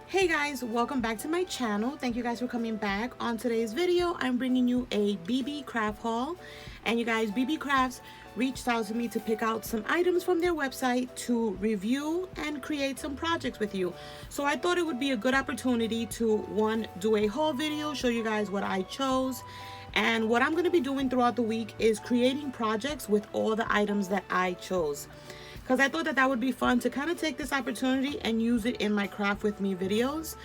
Hey guys, welcome back to my channel. Thank you guys for coming back. On today's video, I'm bringing you a BeeBeeCraft haul. And you guys, BeeBeeCrafts reached out to me to pick out some items from their website to review and create some projects with you. So I thought it would be a good opportunity to, one, do a haul video, show you guys what I chose. And what I'm going to be doing throughout the week is creating projects with all the items that I chose. Because I thought that would be fun to kind of take this opportunity and use it in my craft with me videos,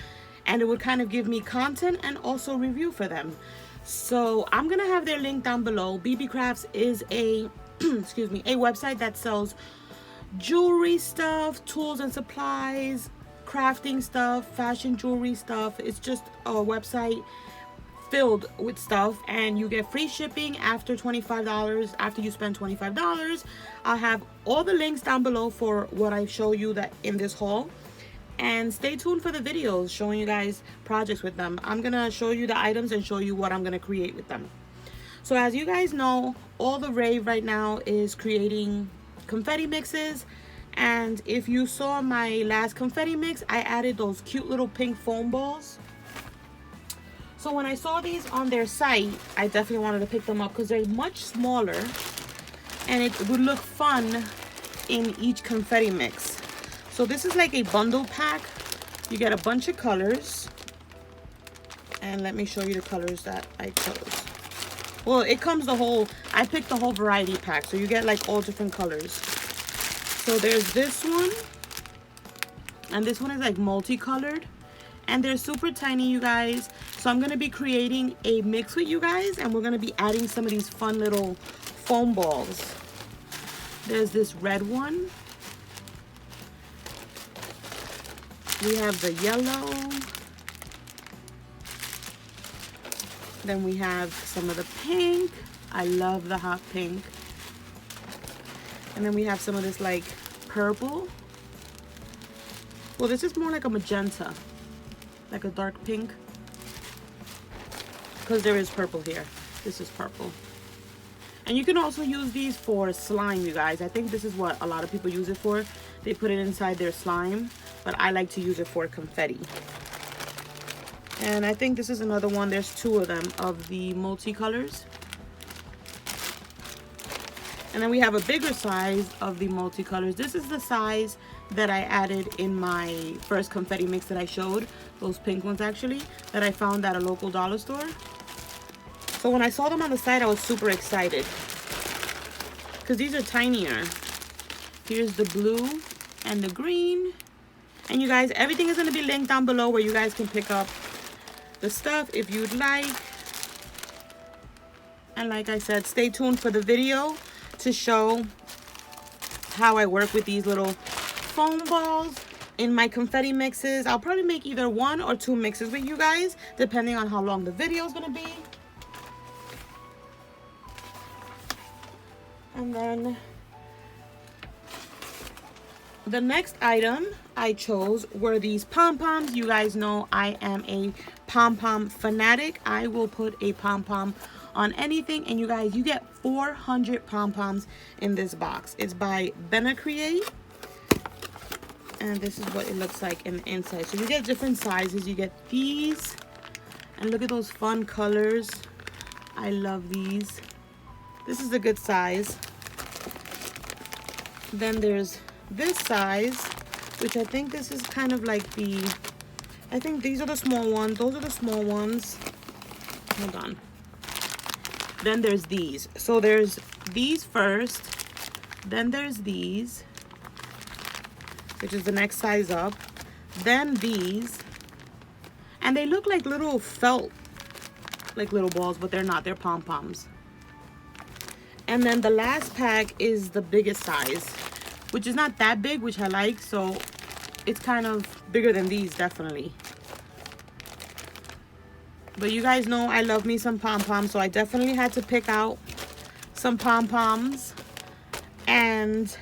and it would kind of give me content and also review for them. So I'm gonna have their link down below. BeeBeeCrafts is a excuse me, a website that sells jewelry stuff, tools and supplies, crafting stuff, fashion jewelry stuff. It's just a website filled with stuff, and you get free shipping after $25. After you spend $25, I'll have all the links down below for what I show you that in this haul, and stay tuned for the videos showing you guys projects with them. I'm gonna show you the items and show you what I'm gonna create with them. So as you guys know, all the rave right now is creating confetti mixes, and if you saw my last confetti mix, I added those cute little pink foam balls. So when I saw these on their site, I definitely wanted to pick them up because they're much smaller and it would look fun in each confetti mix. So this is like a bundle pack. You get a bunch of colors. And let me show you the colors that I chose. Well, it comes the whole, I picked the whole variety pack. So you get like all different colors. So there's this one. And this one is like multicolored. And they're super tiny, you guys. So I'm gonna be creating a mix with you guys, and we're gonna be adding some of these fun little foam balls. There's this red one. We have the yellow. Then we have some of the pink. I love the hot pink. And then we have some of this like purple. Well, this is more like a magenta. Like a dark pink, because there is purple here. This is purple. And you can also use these for slime, you guys. I think this is what a lot of people use it for. They put it inside their slime, but I like to use it for confetti. And I think this is another one. There's two of them of the multicolors. And then we have a bigger size of the multicolors. This is the size that I added in my first confetti mix that I showed. Those pink ones actually, that I found at a local dollar store. So when I saw them on the site, I was super excited. Because these are tinier. Here's the blue and the green. And you guys, everything is going to be linked down below where you guys can pick up the stuff if you'd like. And like I said, stay tuned for the video to show how I work with these little foam balls in my confetti mixes. I'll probably make either 1 or 2 mixes with you guys, depending on how long the video is going to be. And then the next item I chose were these pom-poms. You guys know I am a pom-pom fanatic. I will put a pom-pom on anything. And you guys, you get 400 pom-poms in this box. It's by BeeBeeCraft. And this is what it looks like in the inside. So you get different sizes. You get these. And look at those fun colors. I love these. This is a good size. Then there's this size, which I think this is kind of like the, I think these are the small ones. Those are the small ones. Hold on. Then there's these. So there's these first. Then there's these, which is the next size up. Then these. And they look like little felt, like little balls, but they're not. They're pom-poms. And then the last pack is the biggest size, which is not that big, which I like. So it's kind of bigger than these, definitely. But you guys know I love me some pom-poms, so I definitely had to pick out some pom-poms. And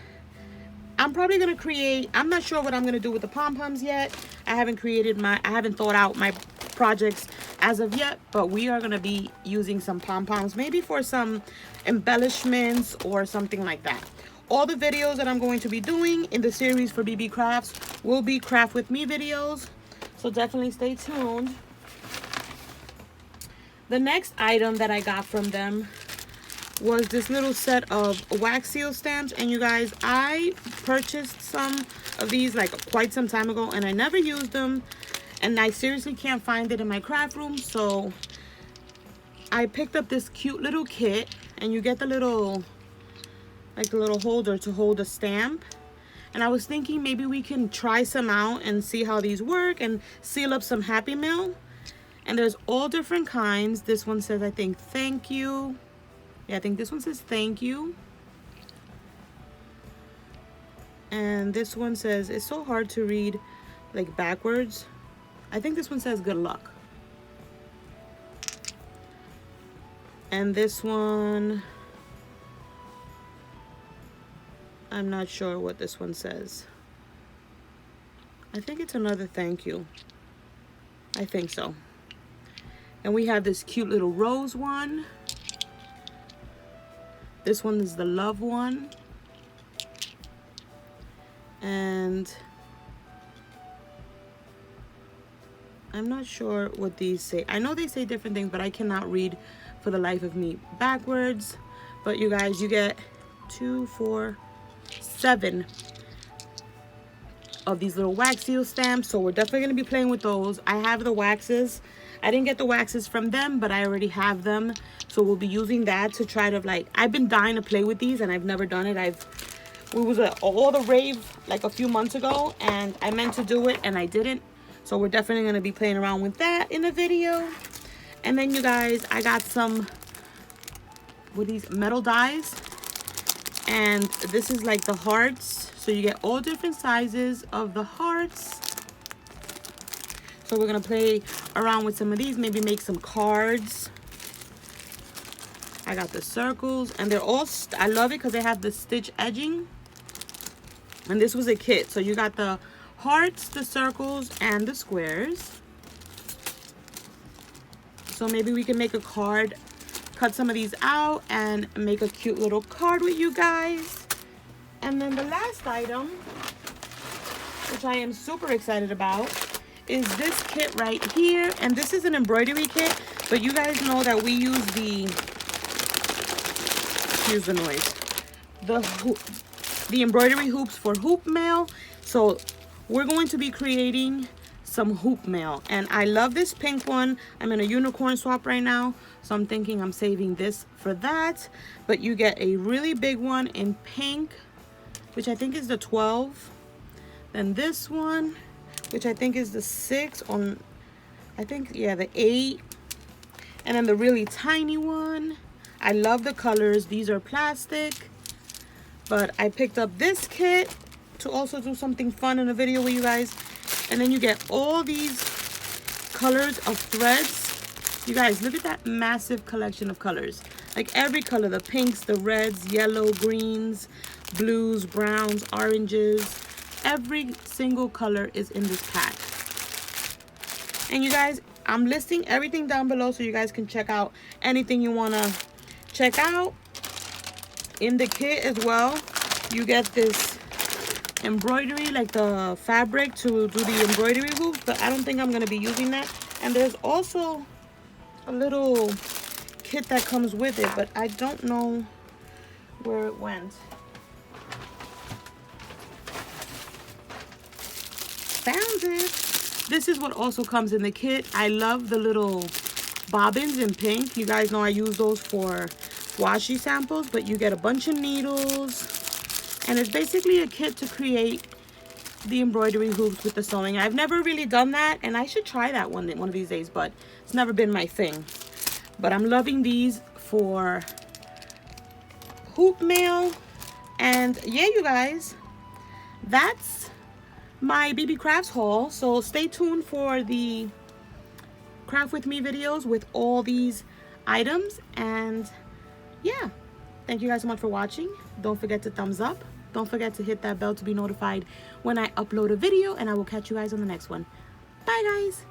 I'm probably gonna create, I'm not sure what I'm gonna do with the pom-poms yet. I haven't thought out my projects as of yet, but we are gonna be using some pom-poms, maybe for some embellishments or something like that. All the videos that I'm going to be doing in the series for BeeBeeCrafts will be craft with me videos. So definitely stay tuned. The next item that I got from them was this little set of wax seal stamps. And you guys, I purchased some of these like quite some time ago and I never used them. And I seriously can't find it in my craft room. So I picked up this cute little kit, and you get the little, like the little holder to hold a stamp. And I was thinking maybe we can try some out and see how these work and seal up some Happy Mail. And there's all different kinds. This one says, I think, thank you. Yeah, I think this one says thank you. And this one says, it's so hard to read like backwards. I think this one says good luck. And this one, I'm not sure what this one says. I think it's another thank you. I think so. And we have this cute little rose one. This one is the love one. And I'm not sure what these say. I know they say different things, but I cannot read for the life of me backwards. But you guys, you get 2, 4, 7 of these little wax seal stamps. So we're definitely going to be playing with those. I have the waxes. I didn't get the waxes from them, but I already have them. So we'll be using that to try to like, I've been dying to play with these and I've never done it. We was at all the rave like a few months ago and I meant to do it and I didn't. So we're definitely going to be playing around with that in the video. And then you guys, I got some with these metal dies. And this is like the hearts. So you get all different sizes of the hearts. So we're going to play around with some of these. Maybe make some cards. I got the circles. And they're all, I love it because they have the stitch edging. And this was a kit. So you got the hearts, the circles, and the squares. So maybe we can make a card, cut some of these out and make a cute little card with you guys. And then the last item, which I am super excited about, is this kit right here. And this is an embroidery kit, but you guys know that we use the, excuse the noise, the embroidery hoops for hoop mail. So we're going to be creating some hoop mail, and I love this pink one. I'm in a unicorn swap right now, so I'm thinking I'm saving this for that. But you get a really big one in pink, which I think is the 12. Then this one, which I think is the 6 on, I think, yeah, the 8. And then the really tiny one. I love the colors. These are plastic, but I picked up this kit to also do something fun in a video with you guys. And then you get all these colors of threads. You guys, look at that massive collection of colors. Like every color, the pinks, the reds, yellow, greens, blues, browns, oranges. Every single color is in this pack. And you guys, I'm listing everything down below so you guys can check out anything you want to check out. In the kit as well, you get this embroidery, like the fabric to do the embroidery hoops, but I don't think I'm going to be using that. And there's also a little kit that comes with it, but I don't know where it went. Found it. This is what also comes in the kit. I love the little bobbins in pink. You guys know I use those for washi samples, but you get a bunch of needles. And it's basically a kit to create the embroidery hoops with the sewing. I've never really done that, and I should try that one of these days, but it's never been my thing. But I'm loving these for hoop mail. And yeah, you guys, that's my BeeBeeCraft haul. So stay tuned for the craft with me videos with all these items. And yeah, thank you guys so much for watching. Don't forget to thumbs up. Don't forget to hit that bell to be notified when I upload a video, and I will catch you guys on the next one. Bye guys.